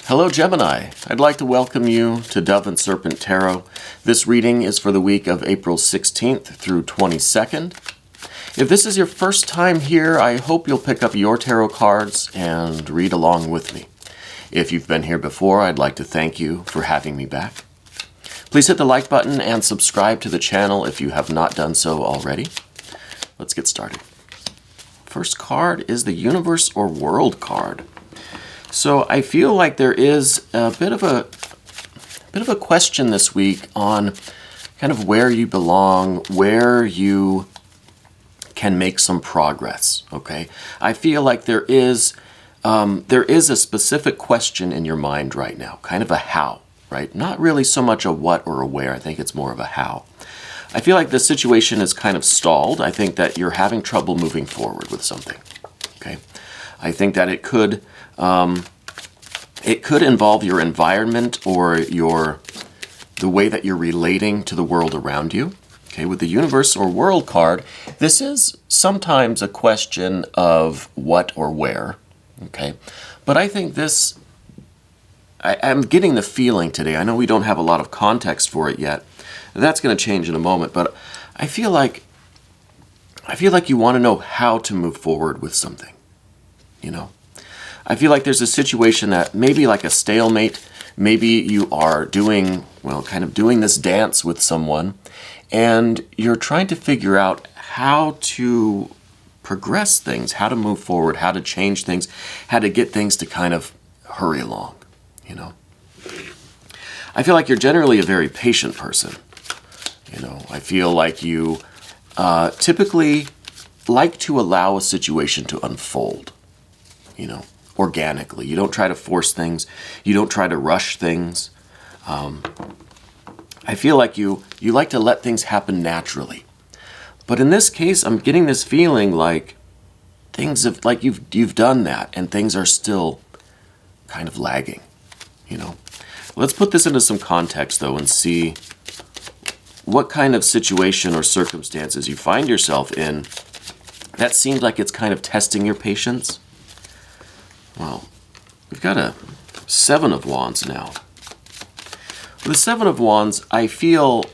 Hello Gemini, I'd like to welcome you to Dove and Serpent Tarot. This reading is for the week of April 16th through 22nd. If this is your first time here, I hope you'll pick up your tarot cards and read along with me. If you've been here before, I'd like to thank you for having me back. Please hit the like button and subscribe to the channel if you have not done so already. Let's get started. First card is the Universe or World card. So I feel like there is a bit of a question this week on kind of where you belong, where you can make some progress. Okay, I feel like there is a specific question in your mind right now, kind of a how, right? Not really so much a what or a where. I think it's more of a how. I feel like the situation is kind of stalled. I think that you're having trouble moving forward with something. Okay, I think that it could involve your environment or the way that you're relating to the world around you. Okay, with the Universe or World card, this is sometimes a question of what or where. Okay, but I think this, I'm getting the feeling today, I know we don't have a lot of context for it yet, that's going to change in a moment, but I feel like you want to know how to move forward with something, you know. I feel like there's a situation that maybe like a stalemate, maybe you are doing this dance with someone and you're trying to figure out how to progress things, how to move forward, how to change things, how to get things to kind of hurry along, you know. I feel like you're generally a very patient person, you know. I feel like you typically like to allow a situation to unfold, you know, organically. You don't try to force things. You don't try to rush things. I feel like you like to let things happen naturally. But in this case, I'm getting this feeling like you've done that and things are still kind of lagging, you know. Let's put this into some context though and see what kind of situation or circumstances you find yourself in that seems like it's kind of testing your patience. Well, we've got a Seven of Wands now. With the Seven of Wands, I feel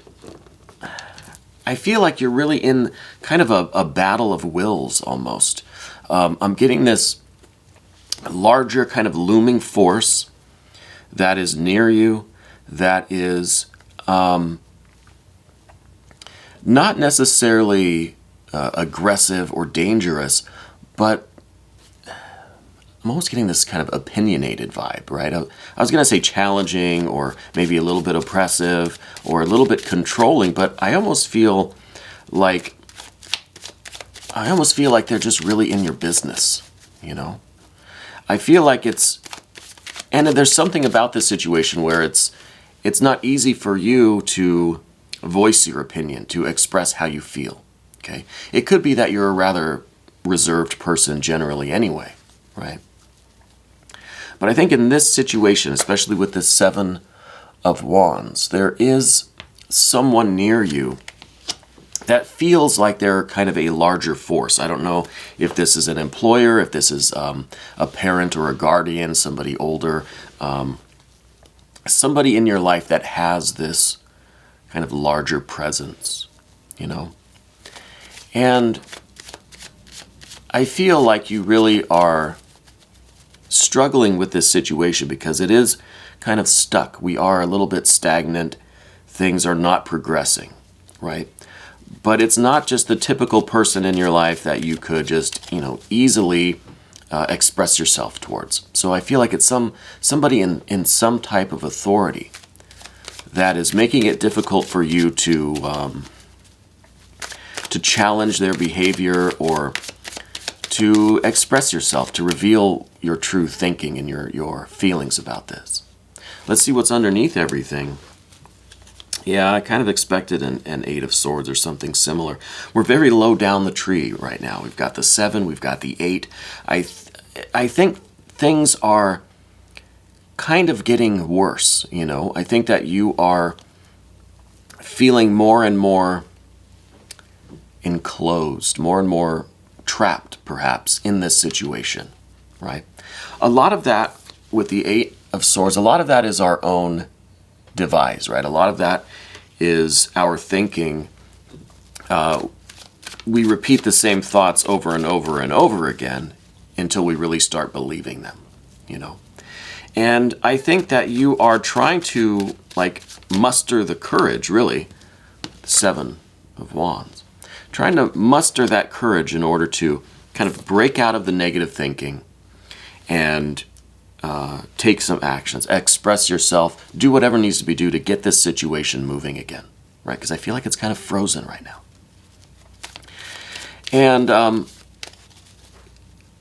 like you're really in kind of a battle of wills almost. I'm getting this larger kind of looming force that is near you, that is not necessarily aggressive or dangerous, but I'm almost getting this kind of opinionated vibe, right? I was going to say challenging or maybe a little bit oppressive or a little bit controlling, but I almost feel like they're just really in your business, you know? I feel like and there's something about this situation where it's not easy for you to voice your opinion, to express how you feel, okay? It could be that you're a rather reserved person generally anyway, right? But I think in this situation, especially with the Seven of Wands, there is someone near you that feels like they're kind of a larger force. I don't know if this is an employer, if this is a parent or a guardian, somebody older, somebody in your life that has this kind of larger presence, you know. And I feel like you really are struggling with this situation because it is kind of stuck. We are a little bit stagnant. Things are not progressing, right? But it's not just the typical person in your life that you could just, you know, easily express yourself towards. So I feel like it's somebody in some type of authority that is making it difficult for you to challenge their behavior or to express yourself, to reveal your true thinking and your feelings about this. Let's see what's underneath everything. Yeah, I kind of expected an Eight of Swords or something similar. We're very low down the tree right now. We've got the Seven, we've got the Eight. I think things are kind of getting worse, you know. I think that you are feeling more and more enclosed, more and more trapped, perhaps, in this situation, right? A lot of that with the Eight of Swords, a lot of that is our own devise, right? A lot of that is our thinking. We repeat the same thoughts over and over and over again until we really start believing them, you know? And I think that you are trying to, like, muster the courage, really, 7 of Wands. Trying to muster that courage in order to kind of break out of the negative thinking and take some actions, express yourself, do whatever needs to be done to get this situation moving again, right? Because I feel like it's kind of frozen right now. And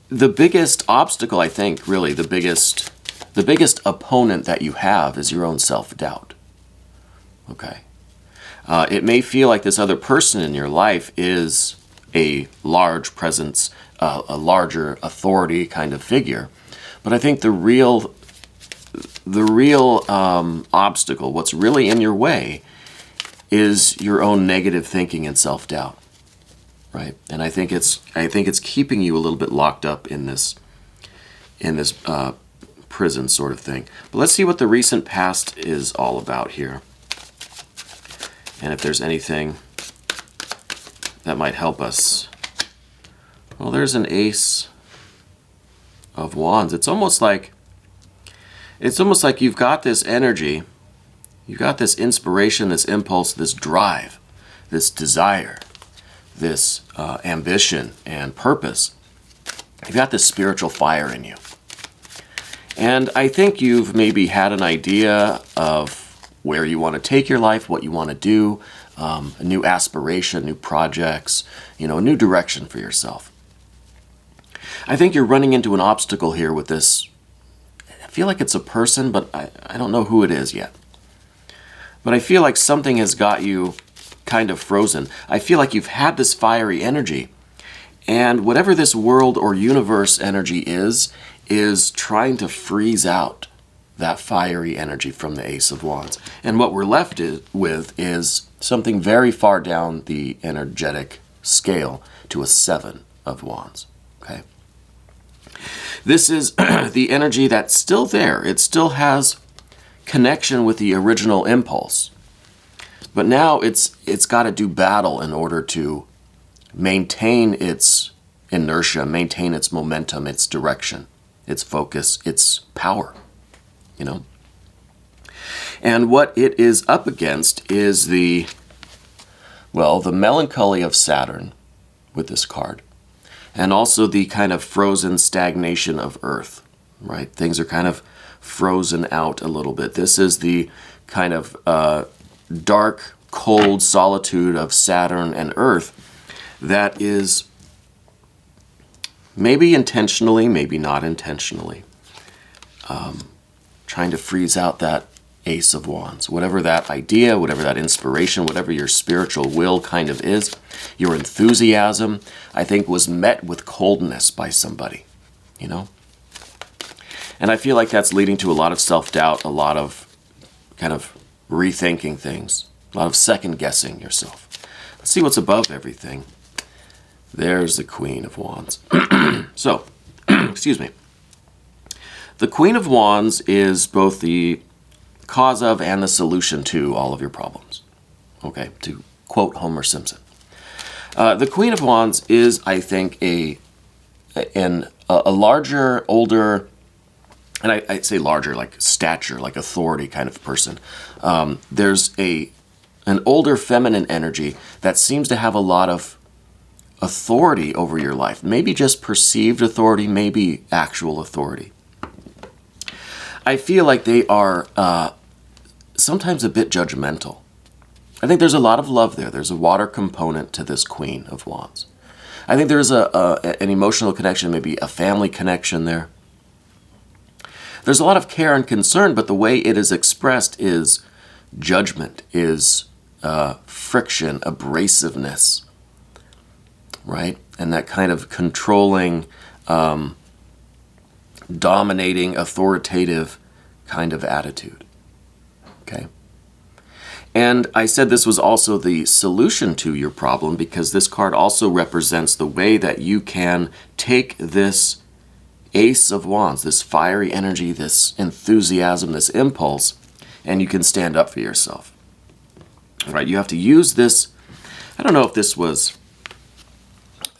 the biggest obstacle, I think, really, the biggest opponent that you have is your own self-doubt, okay? It may feel like this other person in your life is a large presence, a larger authority kind of figure, but I think the real obstacle, what's really in your way, is your own negative thinking and self-doubt, right? And I think it's keeping you a little bit locked up in this prison sort of thing. But let's see what the recent past is all about here, and if there's anything that might help us. Well, there's an Ace of Wands. It's almost like you've got this energy, you've got this inspiration, this impulse, this drive, this desire, this ambition and purpose. You've got this spiritual fire in you. And I think you've maybe had an idea of where you want to take your life, what you want to do, a new aspiration, new projects, you know, a new direction for yourself. I think you're running into an obstacle here with this. I feel like it's a person, but I don't know who it is yet. But I feel like something has got you kind of frozen. I feel like you've had this fiery energy, and whatever this world or universe energy is trying to freeze out that fiery energy from the Ace of Wands. And what we're left with is something very far down the energetic scale to a 7 of Wands, okay? This is the energy that's still there. It still has connection with the original impulse. But now it's got to do battle in order to maintain its inertia, maintain its momentum, its direction, its focus, its power, you know? And what it is up against is the melancholy of Saturn with this card, and also the kind of frozen stagnation of Earth, right? Things are kind of frozen out a little bit. This is the kind of dark, cold solitude of Saturn and Earth that is maybe intentionally, maybe not intentionally, trying to freeze out that Ace of Wands. Whatever that idea, whatever that inspiration, whatever your spiritual will kind of is, your enthusiasm, I think, was met with coldness by somebody, you know? And I feel like that's leading to a lot of self-doubt, a lot of kind of rethinking things, a lot of second-guessing yourself. Let's see what's above everything. There's the Queen of Wands. So, excuse me. The Queen of Wands is both the cause of and the solution to all of your problems. Okay, to quote Homer Simpson. The Queen of Wands is, I think, a larger, older, and I say larger, like stature, like authority kind of person. There's an older feminine energy that seems to have a lot of authority over your life. Maybe just perceived authority, maybe actual authority. I feel like they are sometimes a bit judgmental. I think there's a lot of love there. There's a water component to this Queen of Wands. I think there's an emotional connection, maybe a family connection there. There's a lot of care and concern, but the way it is expressed is judgment, is friction, abrasiveness, right? And that kind of controlling, dominating, authoritative kind of attitude, okay? And I said this was also the solution to your problem because this card also represents the way that you can take this Ace of Wands, this fiery energy, this enthusiasm, this impulse, and you can stand up for yourself. Right? You have to use this. I don't know if this was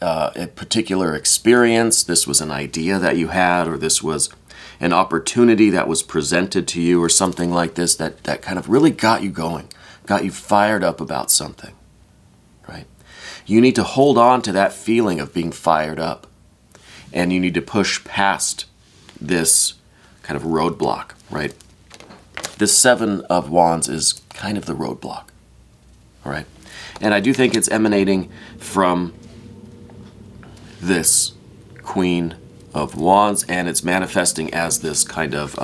a particular experience, this was an idea that you had, or this was an opportunity that was presented to you or something like this that kind of really got you going, got you fired up about something, right? You need to hold on to that feeling of being fired up, and you need to push past this kind of roadblock, right? This Seven of Wands is kind of the roadblock, all right? And I do think it's emanating from this Queen of Wands, and it's manifesting as this kind of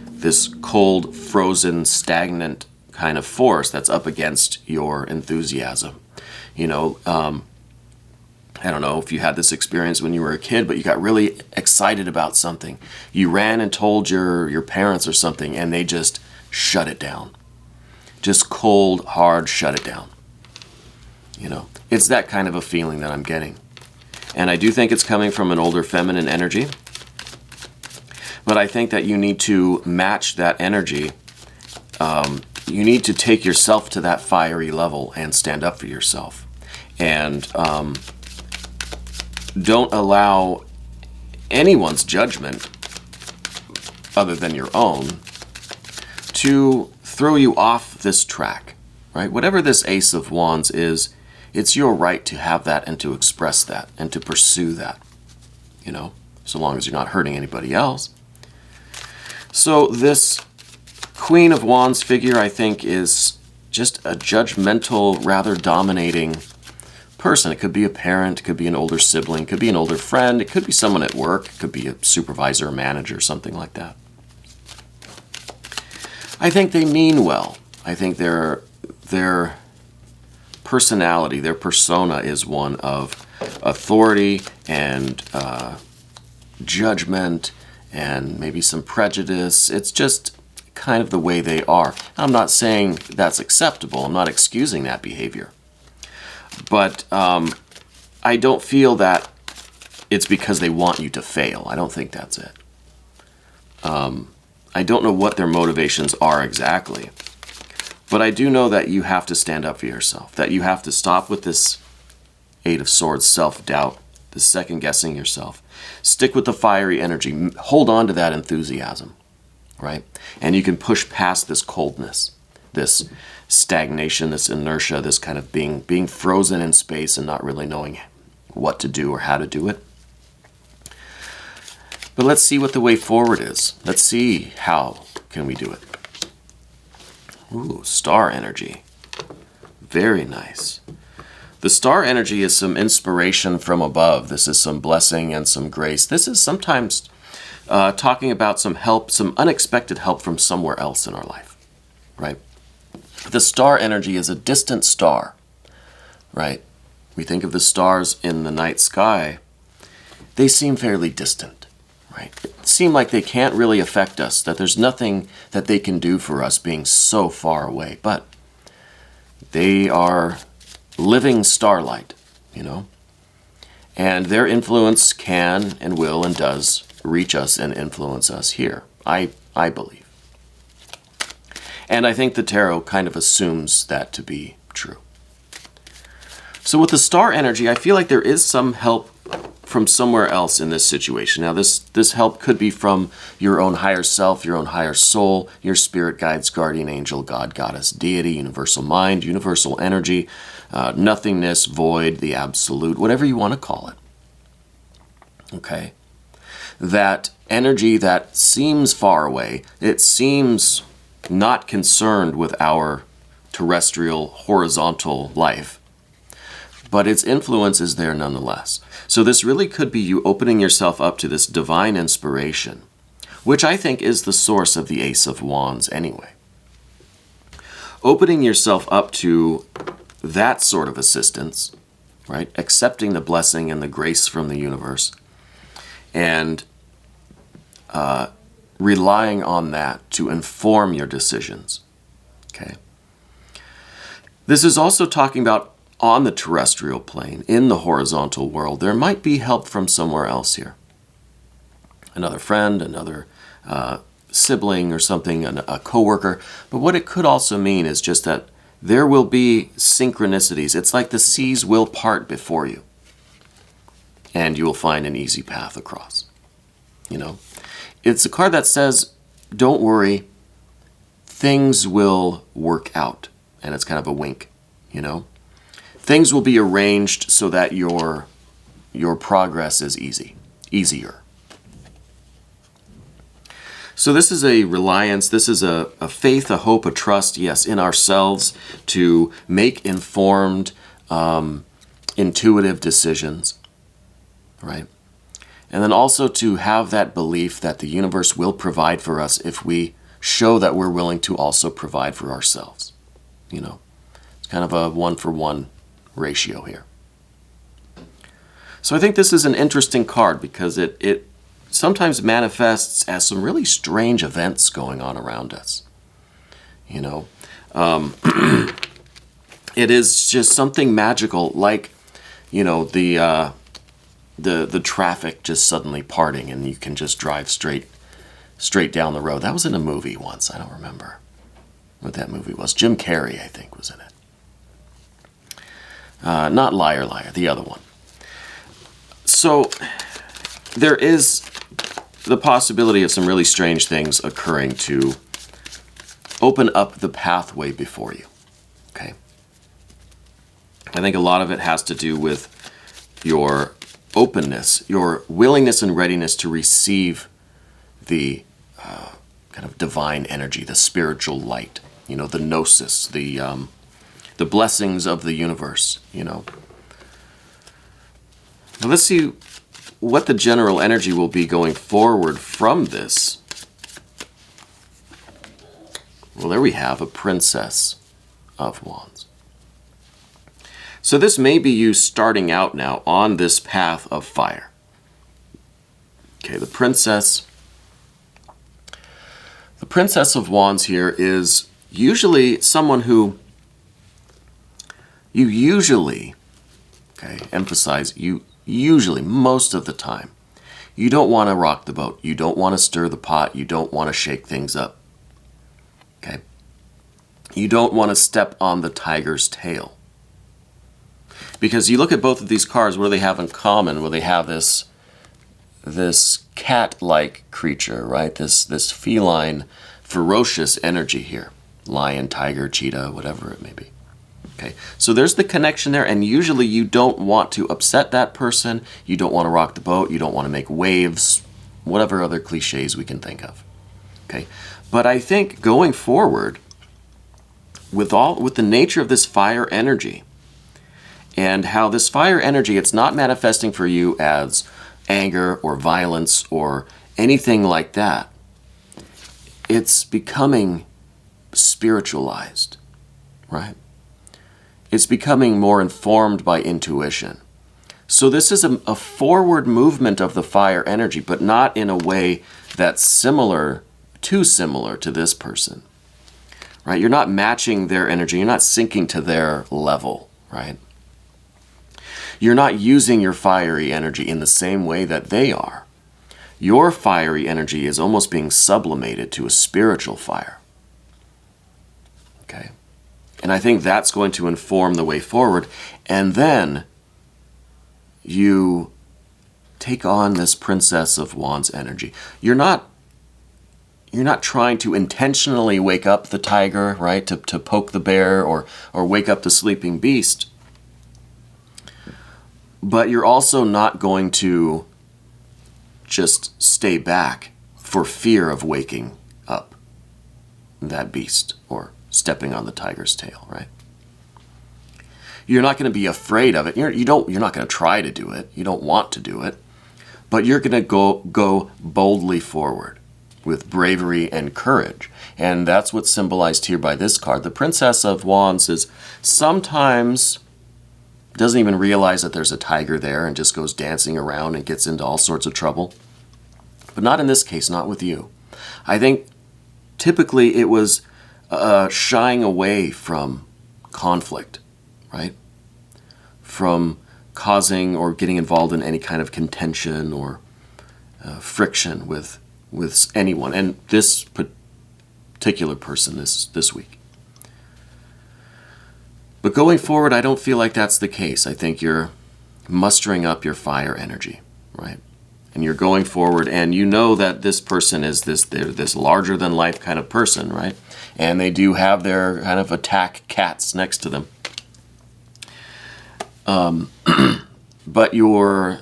this cold, frozen, stagnant kind of force that's up against your enthusiasm. You know, I don't know if you had this experience when you were a kid, but you got really excited about something. You ran and told your parents or something, and they just shut it down. Just cold, hard, shut it down. You know, it's that kind of a feeling that I'm getting. And I do think it's coming from an older feminine energy. But I think that you need to match that energy. You need to take yourself to that fiery level and stand up for yourself. And don't allow anyone's judgment, other than your own, to throw you off this track. Right? Whatever this Ace of Wands is, it's your right to have that and to express that and to pursue that, you know, so long as you're not hurting anybody else. So this Queen of Wands figure, I think, is just a judgmental, rather dominating person. It could be a parent, it could be an older sibling, it could be an older friend, it could be someone at work, it could be a supervisor, a manager, something like that. I think they mean well. I think their personality, their persona is one of authority and judgment and maybe some prejudice. It's just kind of the way they are. I'm not saying that's acceptable. I'm not excusing that behavior. But I don't feel that it's because they want you to fail. I don't think that's it. I don't know what their motivations are exactly. But I do know that you have to stand up for yourself, that you have to stop with this Eight of Swords self-doubt, this second-guessing yourself. Stick with the fiery energy. Hold on to that enthusiasm, right? And you can push past this coldness, this stagnation, this inertia, this kind of being frozen in space and not really knowing what to do or how to do it. But let's see what the way forward is. Let's see how can we do it. Ooh, star energy. Very nice. The star energy is some inspiration from above. This is some blessing and some grace. This is sometimes talking about some help, some unexpected help from somewhere else in our life, right? The star energy is a distant star, right? We think of the stars in the night sky. They seem fairly distant, right? It seem like they can't really affect us, that there's nothing that they can do for us being so far away. But they are living starlight, you know? And their influence can and will and does reach us and influence us here, I believe. And I think the tarot kind of assumes that to be true. So with the star energy, I feel like there is some help from somewhere else in this situation. Now, this help could be from your own higher self, your own higher soul, your spirit guides, guardian angel, God, goddess, deity, universal mind, universal energy, nothingness, void, the absolute, whatever you want to call it. Okay? That energy that seems far away, it seems not concerned with our terrestrial, horizontal life, but its influence is there nonetheless. So this really could be you opening yourself up to this divine inspiration, which I think is the source of the Ace of Wands anyway. Opening yourself up to that sort of assistance, right? Accepting the blessing and the grace from the universe, and relying on that to inform your decisions, okay? This is also talking about on the terrestrial plane, in the horizontal world, there might be help from somewhere else here. another friend, another sibling or something, a coworker. But what it could also mean is just that there will be synchronicities. It's like the seas will part before you, and you will find an easy path across. You know, it's a card that says, don't worry, things will work out. And it's kind of a wink, you know. Things will be arranged so that your progress is easier. So this is a reliance, this is a faith, a hope, a trust, yes, in ourselves to make informed, intuitive decisions, right? And then also to have that belief that the universe will provide for us if we show that we're willing to also provide for ourselves. You know, it's kind of a 1-for-1 ratio here. So I think this is an interesting card because it sometimes manifests as some really strange events going on around us. You know, it is just something magical, like, you know, the traffic just suddenly parting and you can just drive straight down the road. That was in a movie once. I don't remember what that movie was. Jim Carrey, I think, was in it. Not Liar, Liar, the other one. So there is the possibility of some really strange things occurring to open up the pathway before you. Okay. I think a lot of it has to do with your openness, your willingness and readiness to receive the kind of divine energy, the spiritual light, you know, the gnosis, the blessings of the universe, you know. Now let's see what the general energy will be going forward from this. Well, there we have a Princess of Wands. So this may be you starting out now on this path of fire. Okay, the Princess of Wands here is usually someone who you usually, okay, emphasize you usually, most of the time, you don't want to rock the boat. You don't want to stir the pot. You don't want to shake things up. Okay? You don't want to step on the tiger's tail. Because you look at both of these cards, what do they have in common? Well, they have this cat-like creature, right? This feline, ferocious energy here. Lion, tiger, cheetah, whatever it may be. Okay, so there's the connection there, and usually you don't want to upset that person, you don't want to rock the boat, you don't want to make waves, whatever other cliches we can think of. Okay, but I think going forward, with the nature of this fire energy, and how this fire energy, it's not manifesting for you as anger or violence or anything like that. It's becoming spiritualized, right? It's becoming more informed by intuition. So this is a forward movement of the fire energy, but not in a way that's too similar to this person, right? You're not matching their energy. You're not sinking to their level, right? You're not using your fiery energy in the same way that they are. Your fiery energy is almost being sublimated to a spiritual fire. Okay? And I think that's going to inform the way forward. And then you take on this Princess of Wands energy. You're not trying to intentionally wake up the tiger, right? To poke the bear or wake up the sleeping beast. But you're also not going to just stay back for fear of waking up that beast or stepping on the tiger's tail, right? You're not going to be afraid of it. You're not going to try to do it. You don't want to do it. But you're going to go boldly forward with bravery and courage. And that's what's symbolized here by this card. The Princess of Wands is sometimes doesn't even realize that there's a tiger there and just goes dancing around and gets into all sorts of trouble. But not in this case, not with you. I think typically it was shying away from conflict, right? From causing or getting involved in any kind of contention or friction with anyone, and this particular person this week. But going forward, I don't feel like that's the case. I think you're mustering up your fire energy, right? And you're going forward, and you know that this person is they're this larger than life kind of person, right? And they do have their kind of attack cats next to them. But your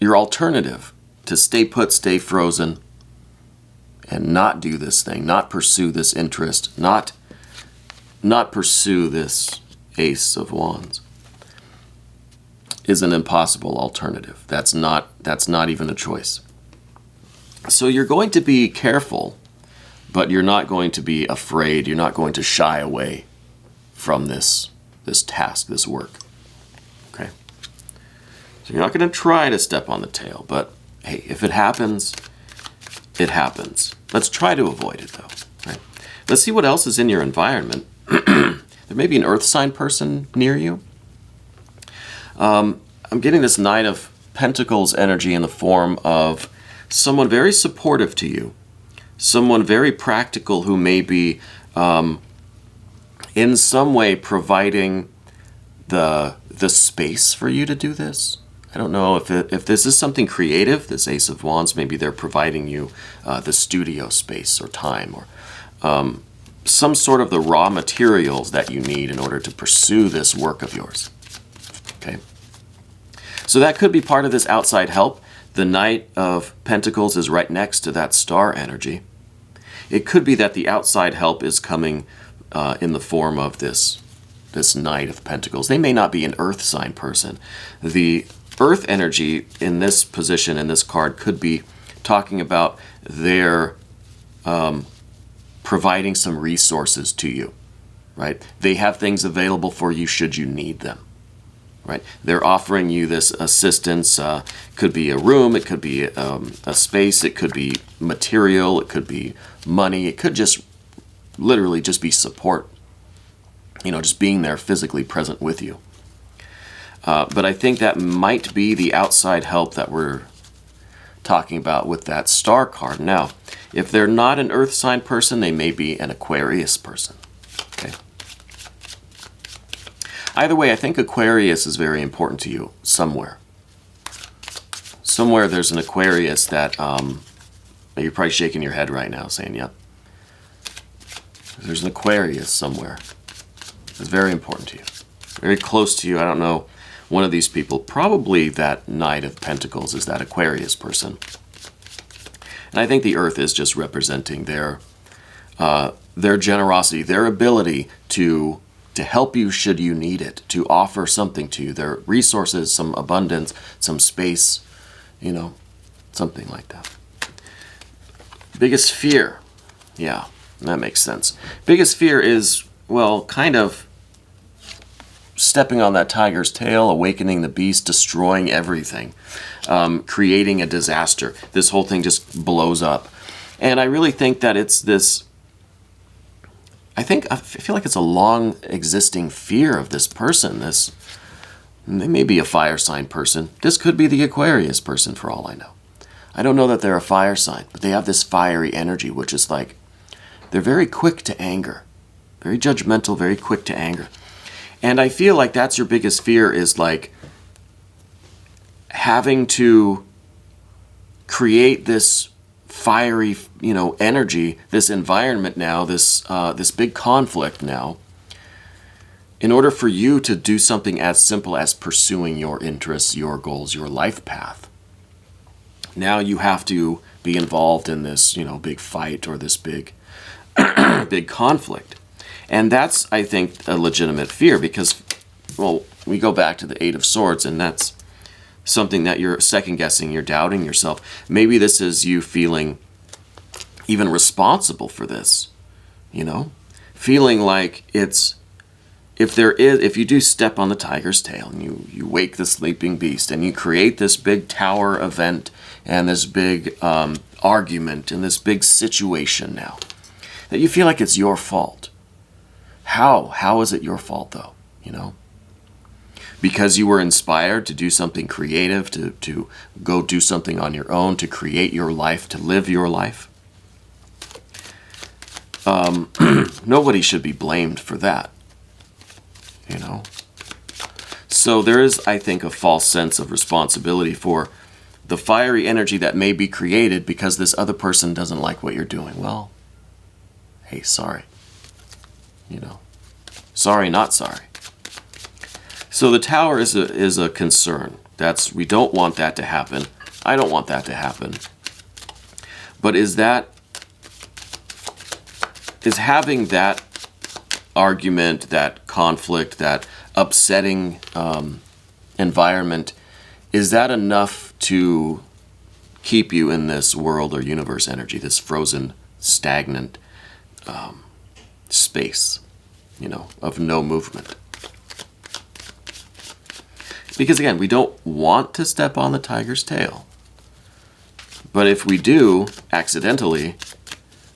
alternative to stay put, stay frozen, and not do this thing, not pursue this interest, not pursue this Ace of Wands, is an impossible alternative. That's not even a choice. So you're going to be careful, but you're not going to be afraid. You're not going to shy away from this task, this work. Okay? So you're not going to try to step on the tail, but hey, if it happens, it happens. Let's try to avoid it, though. Right? Let's see what else is in your environment. There may be an earth sign person near you. I'm getting this Knight of Pentacles energy in the form of someone very supportive to you, someone very practical who may be in some way providing the space for you to do this. I don't know if this is something creative, this Ace of Wands, maybe they're providing you the studio space or time, or some sort of the raw materials that you need in order to pursue this work of yours. Okay? So that could be part of this outside help. The Knight of Pentacles is right next to that star energy. It could be that the outside help is coming in the form of this Knight of Pentacles. They may not be an earth sign person. The earth energy in this position, in this card, could be talking about their providing some resources to you, right? They have things available for you should you need them, right? They're offering you this assistance. Could be a room, it could be a space, it could be material, it could be money, it could just literally just be support, just being there physically present with you. But I think that might be the outside help that we're talking about with that star card. Now, if they're not an earth sign person, they may be an Aquarius person. Okay. Either way, I think Aquarius is very important to you somewhere. Somewhere there's an Aquarius that you're probably shaking your head right now saying, yep. There's an Aquarius somewhere. It's very important to you. Very close to you. I don't know. One of these people, probably that Knight of Pentacles, is that Aquarius person. And I think the Earth is just representing their generosity, their ability to help you should you need it, to offer something to you, their resources, some abundance, some space, something like that. Biggest fear. Yeah, that makes sense. Biggest fear is, well, kind of stepping on that tiger's tail, awakening the beast, destroying everything, creating a disaster. This whole thing just blows up. And I really think that it's this, I feel like it's a long existing fear of this person. They may be a fire sign person. This could be the Aquarius person for all I know. I don't know that they're a fire sign, but they have this fiery energy, which is like, they're very quick to anger, very judgmental, very quick to anger. And I feel like that's your biggest fear, is like having to create this fiery, energy, this environment now, this big conflict now, in order for you to do something as simple as pursuing your interests, your goals, your life path. Now you have to be involved in this, big fight or this big, big conflict. And that's, I think, a legitimate fear because, well, we go back to the Eight of Swords, and that's something that you're second-guessing, you're doubting yourself. Maybe this is you feeling even responsible for this, Feeling like it's, if you do step on the tiger's tail and you wake the sleeping beast and you create this big tower event and this big argument and this big situation now, that you feel like it's your fault. How is it your fault, though, because you were inspired to do something creative, to go do something on your own, to create your life, to live your life. Nobody should be blamed for that, you know. So there is, I think, a false sense of responsibility for the fiery energy that may be created because this other person doesn't like what you're doing. Well, hey, sorry. You know, sorry, not sorry. So the Tower is a concern. We don't want that to happen. I don't want that to happen. But is having that argument, that conflict, that upsetting environment, is that enough to keep you in this world or universe energy, this frozen, stagnant space, you know, of no movement? Because again, we don't want to step on the tiger's tail. But if we do, accidentally,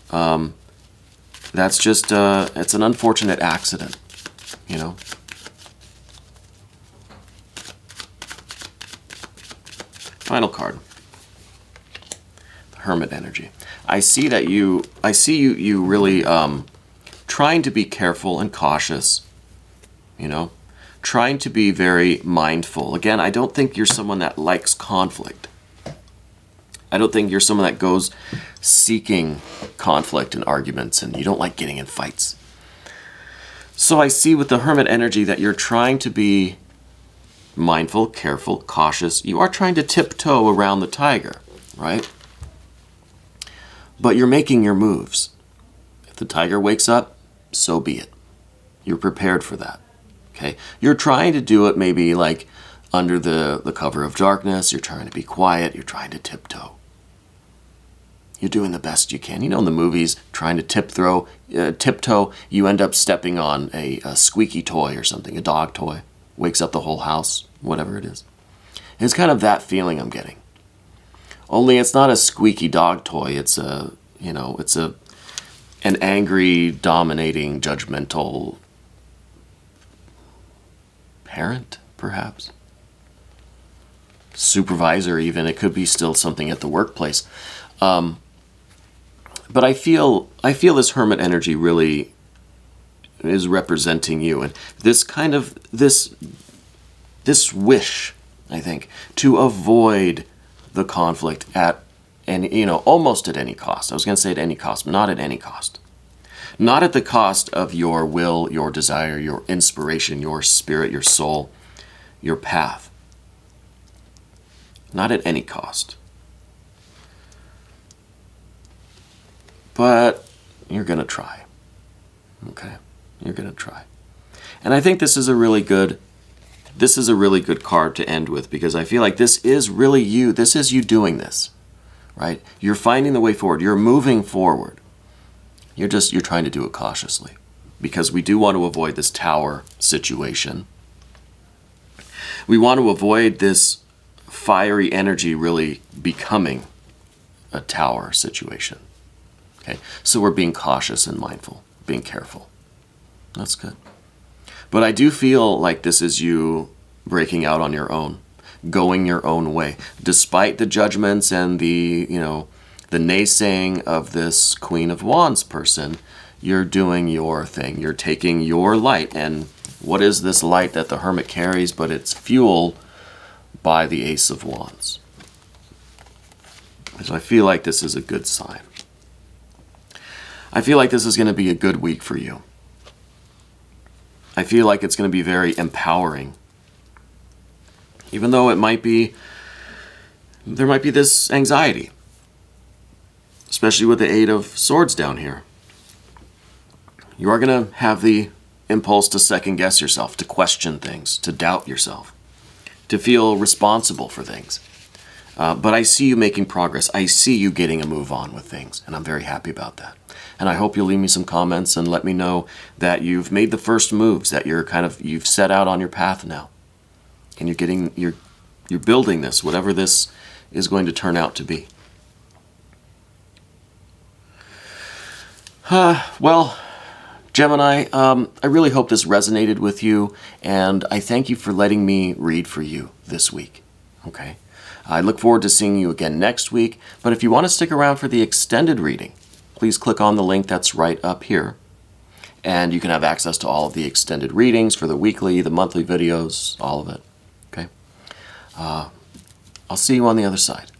that's just, it's an unfortunate accident, you know? Final card. The Hermit energy. I see you really trying to be careful and cautious, you know? Trying to be very mindful. Again, I don't think you're someone that likes conflict. I don't think you're someone that goes seeking conflict and arguments, and you don't like getting in fights. So I see with the Hermit energy that you're trying to be mindful, careful, cautious. You are trying to tiptoe around the tiger, right? But you're making your moves. If the tiger wakes up, so be it. You're prepared for that, okay? You're trying to do it maybe like under the cover of darkness. You're trying to be quiet. You're trying to tiptoe. You're doing the best you can. You know, in the movies, trying to tiptoe, you end up stepping on a squeaky toy or something, a dog toy. Wakes up the whole house, whatever it is. It's kind of that feeling I'm getting. Only it's not a squeaky dog toy. It's an angry, dominating, judgmental parent, perhaps. Supervisor, even. It could be still something at the workplace. But I feel this Hermit energy really is representing you, and this kind of this wish, I think, to avoid the conflict almost at any cost. I was going to say at any cost, but not at any cost. Not at the cost of your will, your desire, your inspiration, your spirit, your soul, your path. Not at any cost. But you're going to try. Okay? You're going to try. And I think this is a really good card to end with, because I feel like this is really you. This is you doing this, right? You're finding the way forward. You're moving forward. You're trying to do it cautiously, because we do want to avoid this tower situation. We want to avoid this fiery energy really becoming a tower situation. Okay? So we're being cautious and mindful, being careful. That's good. But I do feel like this is you breaking out on your own, going your own way. Despite the judgments and the naysaying of this Queen of Wands person, you're doing your thing. You're taking your light. And what is this light that the Hermit carries? But it's fueled by the Ace of Wands. So I feel like this is a good sign. I feel like this is going to be a good week for you. I feel like it's going to be very empowering. Even though there might be this anxiety. Especially with the Eight of Swords down here. You are going to have the impulse to second guess yourself, to question things, to doubt yourself, to feel responsible for things. But I see you making progress. I see you getting a move on with things, and I'm very happy about that. And I hope you'll leave me some comments and let me know that you've made the first moves, that you've set out on your path now. And you're building this, whatever this is going to turn out to be. Well, Gemini, I really hope this resonated with you, and I thank you for letting me read for you this week. Okay? I look forward to seeing you again next week, but if you want to stick around for the extended reading, please click on the link that's right up here, and you can have access to all of the extended readings for the weekly, the monthly videos, all of it. Okay? I'll see you on the other side.